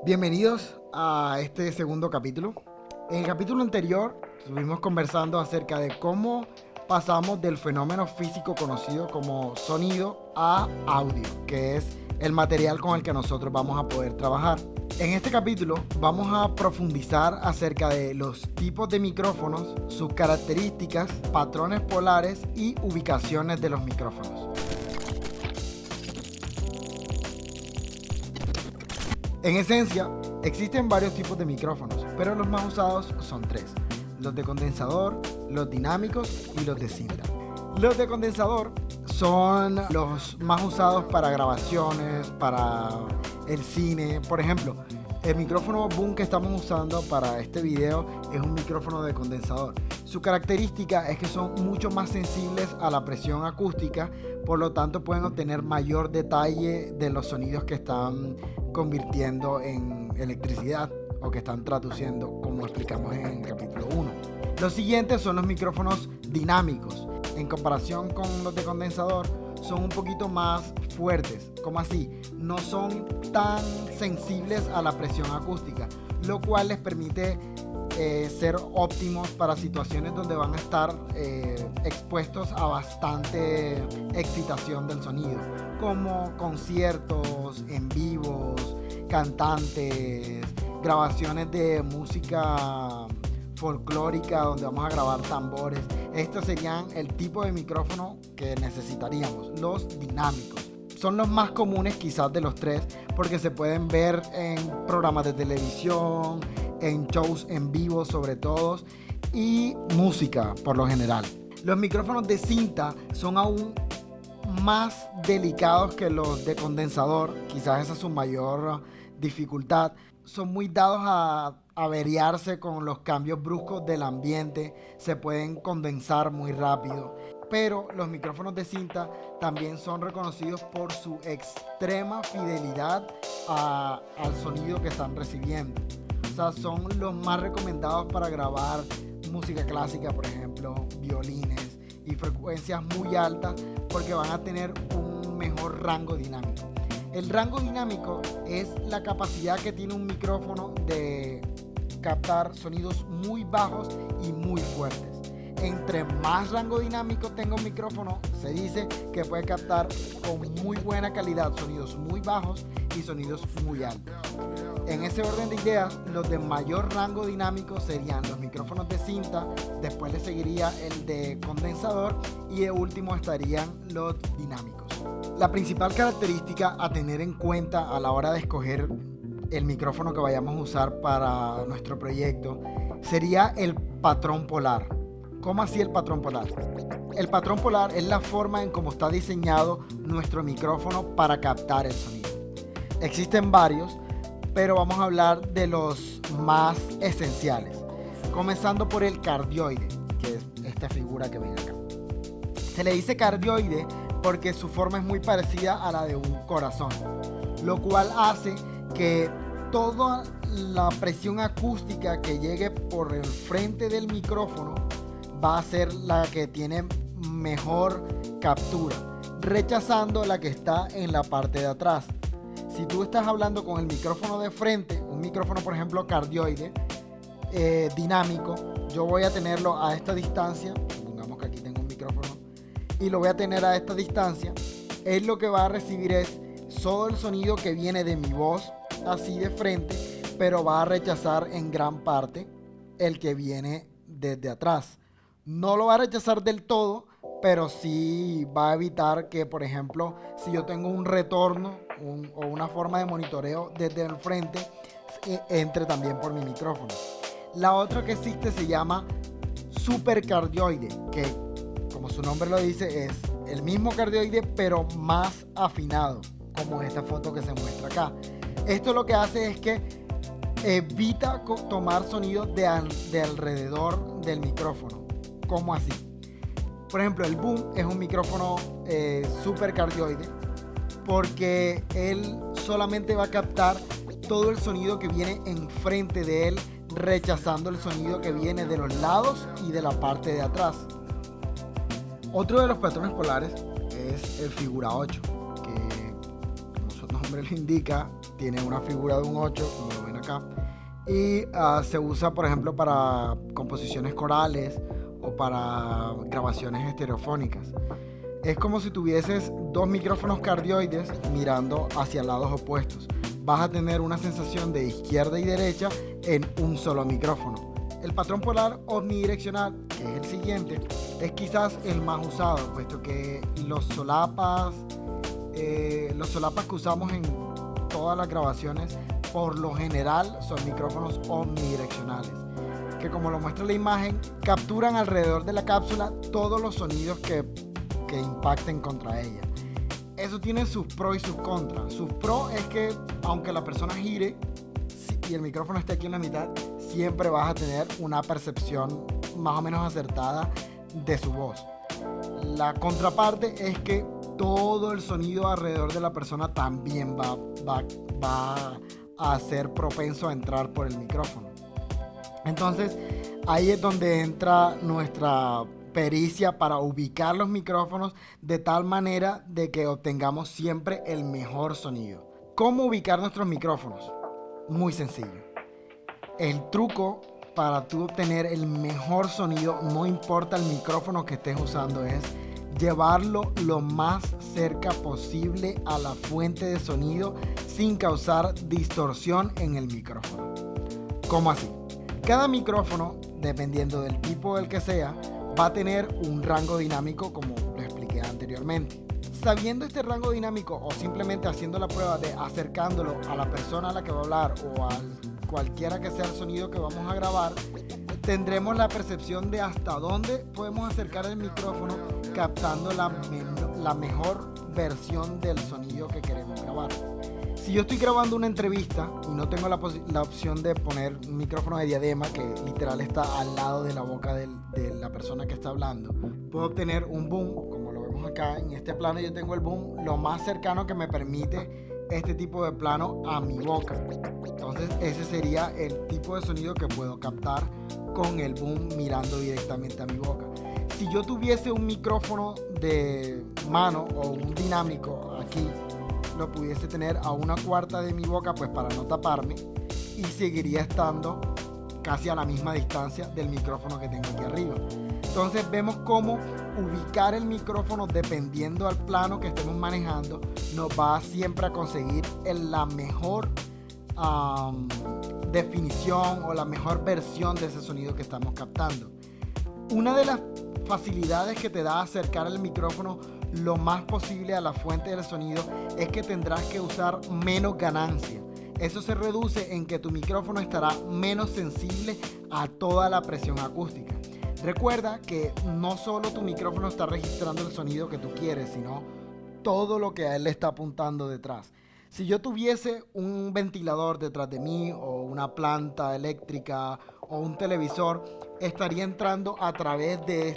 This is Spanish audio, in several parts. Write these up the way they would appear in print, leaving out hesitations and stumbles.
Bienvenidos a este segundo capítulo. En el capítulo anterior estuvimos conversando acerca de cómo pasamos del fenómeno físico conocido como sonido a audio, que es el material con el que nosotros vamos a poder trabajar. En este capítulo vamos a profundizar acerca de los tipos de micrófonos, sus características, patrones polares y ubicaciones de los micrófonos. En esencia, existen varios tipos de micrófonos, pero los más usados son tres: los de condensador, los dinámicos y los de cinta. Los de condensador son los más usados para grabaciones, para el cine. Por ejemplo, el micrófono boom que estamos usando para este video es un micrófono de condensador. Su característica es que son mucho más sensibles a la presión acústica, por lo tanto pueden obtener mayor detalle de los sonidos que están convirtiendo en electricidad o que están traduciendo, como explicamos en el capítulo 1. Los siguientes son los micrófonos dinámicos. En comparación con los de condensador, son un poquito más fuertes. ¿Cómo así? No son tan sensibles a la presión acústica, lo cual les permite ser óptimos para situaciones donde van a estar expuestos a bastante excitación del sonido, como conciertos en vivos, cantantes, grabaciones de música folclórica donde vamos a grabar tambores. Estos serían el tipo de micrófono que necesitaríamos, los dinámicos. Son los más comunes quizás de los tres, porque se pueden ver en programas de televisión, en shows en vivo sobre todo, y música por lo general. Los micrófonos de cinta son aún más delicados que los de condensador, quizás esa es su mayor dificultad. Son muy dados a averiarse con los cambios bruscos del ambiente, se pueden condensar muy rápido. Pero los micrófonos de cinta también son reconocidos por su extrema fidelidad al sonido que están recibiendo. O sea, son los más recomendados para grabar música clásica, por ejemplo, violines y frecuencias muy altas, porque van a tener un mejor rango dinámico. El rango dinámico es la capacidad que tiene un micrófono de captar sonidos muy bajos y muy fuertes. Entre más rango dinámico tenga un micrófono, se dice que puede captar con muy buena calidad sonidos muy bajos y sonidos muy altos. En ese orden de ideas, los de mayor rango dinámico serían los micrófonos de cinta, después le seguiría el de condensador y de último estarían los dinámicos. La principal característica a tener en cuenta a la hora de escoger el micrófono que vayamos a usar para nuestro proyecto sería el patrón polar. ¿Cómo así el patrón polar? El patrón polar es la forma en cómo está diseñado nuestro micrófono para captar el sonido. Existen varios, pero vamos a hablar de los más esenciales. Comenzando por el cardioide, que es esta figura que ven acá. Se le dice cardioide porque su forma es muy parecida a la de un corazón, lo cual hace que toda la presión acústica que llegue por el frente del micrófono va a ser la que tiene mejor captura, rechazando la que está en la parte de atrás. Si tú estás hablando con el micrófono de frente, un micrófono por ejemplo cardioide dinámico, yo voy a tenerlo a esta distancia, supongamos que aquí tengo un micrófono y lo voy a tener a esta distancia, él lo que va a recibir es todo el sonido que viene de mi voz así de frente, pero va a rechazar en gran parte el que viene desde atrás. No lo va a rechazar del todo, pero sí va a evitar que, por ejemplo, si yo tengo un retorno o una forma de monitoreo desde el frente, entre también por mi micrófono. La otra que existe se llama supercardioide, que como su nombre lo dice es el mismo cardioide pero más afinado, como esta foto que se muestra acá. Esto lo que hace es que evita tomar sonidos de alrededor del micrófono. ¿Cómo así? Por ejemplo, el boom es un micrófono supercardioide porque él solamente va a captar todo el sonido que viene enfrente de él, rechazando el sonido que viene de los lados y de la parte de atrás. Otro de los patrones polares es el figura 8, que como su nombre lo indica, tiene una figura de un 8, como lo ven acá, y se usa, por ejemplo, para composiciones corales o para grabaciones estereofónicas. Es como si tuvieses dos micrófonos cardioides mirando hacia lados opuestos. Vas a tener una sensación de izquierda y derecha en un solo micrófono. El patrón polar omnidireccional, que es el siguiente, es quizás el más usado, puesto que los solapas que usamos en todas las grabaciones, por lo general son micrófonos omnidireccionales, que, como lo muestra la imagen, capturan alrededor de la cápsula todos los sonidos que impacten contra ella. Eso tiene sus pros y sus contras. Sus pros es que, aunque la persona gire y el micrófono esté aquí en la mitad, siempre vas a tener una percepción más o menos acertada de su voz. La contraparte es que todo el sonido alrededor de la persona también va a ser propenso a entrar por el micrófono. Entonces, ahí es donde entra nuestra pericia para ubicar los micrófonos de tal manera de que obtengamos siempre el mejor sonido. ¿Cómo ubicar nuestros micrófonos? Muy sencillo. El truco para tú obtener el mejor sonido, no importa el micrófono que estés usando, es llevarlo lo más cerca posible a la fuente de sonido sin causar distorsión en el micrófono. ¿Cómo así? Cada micrófono, dependiendo del tipo del que sea, va a tener un rango dinámico, como lo expliqué anteriormente. Sabiendo este rango dinámico, o simplemente haciendo la prueba de acercándolo a la persona a la que va a hablar o a cualquiera que sea el sonido que vamos a grabar, tendremos la percepción de hasta dónde podemos acercar el micrófono, captando la mejor versión del sonido que queremos grabar. Si yo estoy grabando una entrevista y no tengo la opción de poner un micrófono de diadema, que literal está al lado de la boca de la persona que está hablando, puedo obtener un boom, como lo vemos acá en este plano. Yo tengo el boom lo más cercano que me permite este tipo de plano a mi boca. Entonces ese sería el tipo de sonido que puedo captar con el boom mirando directamente a mi boca. Si yo tuviese un micrófono de mano o un dinámico aquí, lo pudiese tener a 1/4 de mi boca, pues para no taparme, y seguiría estando casi a la misma distancia del micrófono que tengo aquí arriba. Entonces vemos cómo ubicar el micrófono dependiendo al plano que estemos manejando nos va siempre a conseguir la mejor definición o la mejor versión de ese sonido que estamos captando. Una de las facilidades que te da acercar el micrófono lo más posible a la fuente del sonido es que tendrás que usar menos ganancia. Eso se reduce en que tu micrófono estará menos sensible a toda la presión acústica. Recuerda que no solo tu micrófono está registrando el sonido que tú quieres, sino todo lo que a él le está apuntando detrás. Si yo tuviese un ventilador detrás de mí, o una planta eléctrica, o un televisor, estaría entrando a través de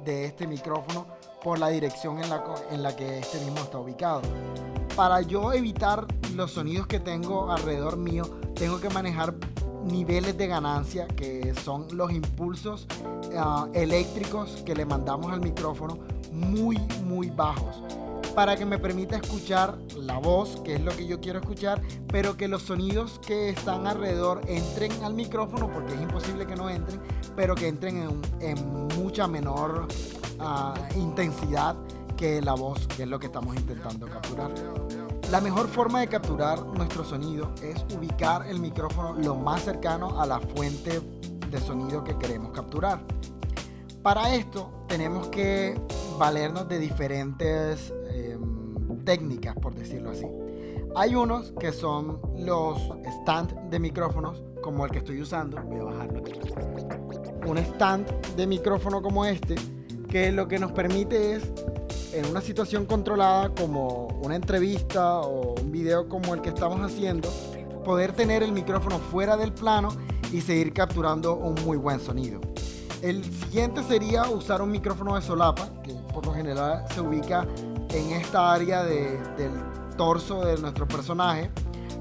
este micrófono por la dirección en la que este mismo está ubicado. Para yo evitar los sonidos que tengo alrededor mío, tengo que manejar niveles de ganancia, que son los impulsos eléctricos que le mandamos al micrófono, muy bajos, para que me permita escuchar la voz, que es lo que yo quiero escuchar, pero que los sonidos que están alrededor entren al micrófono, porque es imposible que no entren, pero que entren en mucha menor intensidad que la voz, que es lo que estamos intentando capturar. La mejor forma de capturar nuestro sonido es ubicar el micrófono lo más cercano a la fuente de sonido que queremos capturar. Para esto tenemos que valernos de diferentes técnicas, por decirlo así. Hay unos que son los stand de micrófonos, como el que estoy usando. Voy a bajarlo. Un stand de micrófono como este, que lo que nos permite es, en una situación controlada como una entrevista o un video como el que estamos haciendo, poder tener el micrófono fuera del plano y seguir capturando un muy buen sonido. El siguiente sería usar un micrófono de solapa, que por lo general se ubica en esta área del torso de nuestro personaje,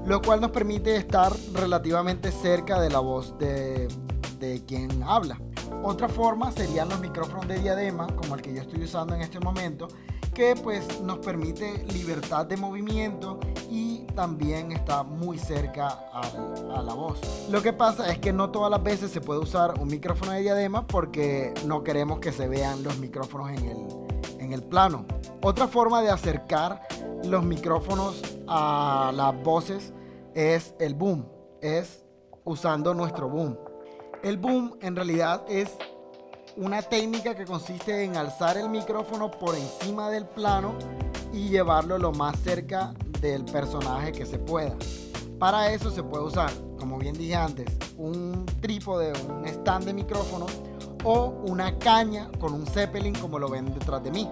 lo cual nos permite estar relativamente cerca de la voz de quien habla. Otra forma serían los micrófonos de diadema, como el que yo estoy usando en este momento, que pues nos permite libertad de movimiento y también está muy cerca a la voz. Lo que pasa es que no todas las veces se puede usar un micrófono de diadema porque no queremos que se vean los micrófonos en el plano. Otra forma de acercar los micrófonos a las voces es el boom, es usando nuestro boom. El boom en realidad es una técnica que consiste en alzar el micrófono por encima del plano y llevarlo lo más cerca del personaje que se pueda. Para eso se puede usar, como bien dije antes, un trípode, un stand de micrófono o una caña con un zeppelin como lo ven detrás de mí.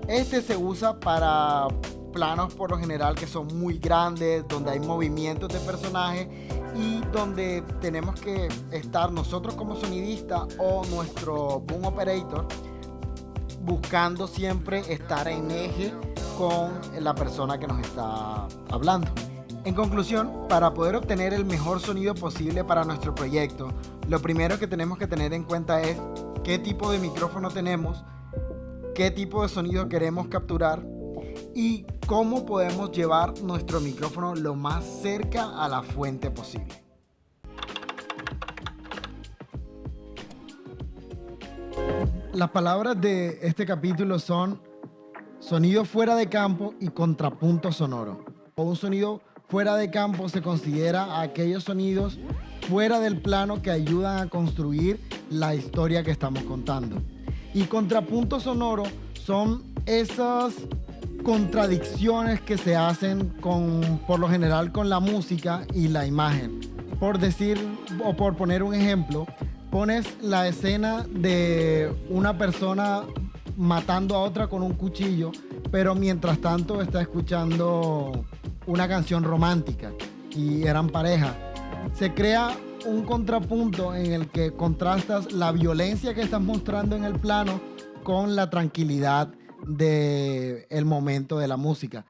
Este se usa para planos por lo general que son muy grandes, donde hay movimientos de personaje y donde tenemos que estar nosotros como sonidista o nuestro boom operator buscando siempre estar en eje con la persona que nos está hablando. En conclusión, para poder obtener el mejor sonido posible para nuestro proyecto, lo primero que tenemos que tener en cuenta es qué tipo de micrófono tenemos, qué tipo de sonido queremos capturar y cómo podemos llevar nuestro micrófono lo más cerca a la fuente posible. Las palabras de este capítulo son sonido fuera de campo y contrapunto sonoro. Un sonido fuera de campo se considera a aquellos sonidos fuera del plano que ayudan a construir la historia que estamos contando. Y contrapunto sonoro son esas contradicciones que se hacen por lo general con la música y la imagen. Por decir o por poner un ejemplo, pones la escena de una persona matando a otra con un cuchillo, pero mientras tanto está escuchando una canción romántica y eran pareja. Se crea un contrapunto en el que contrastas la violencia que estás mostrando en el plano con la tranquilidad del momento de la música.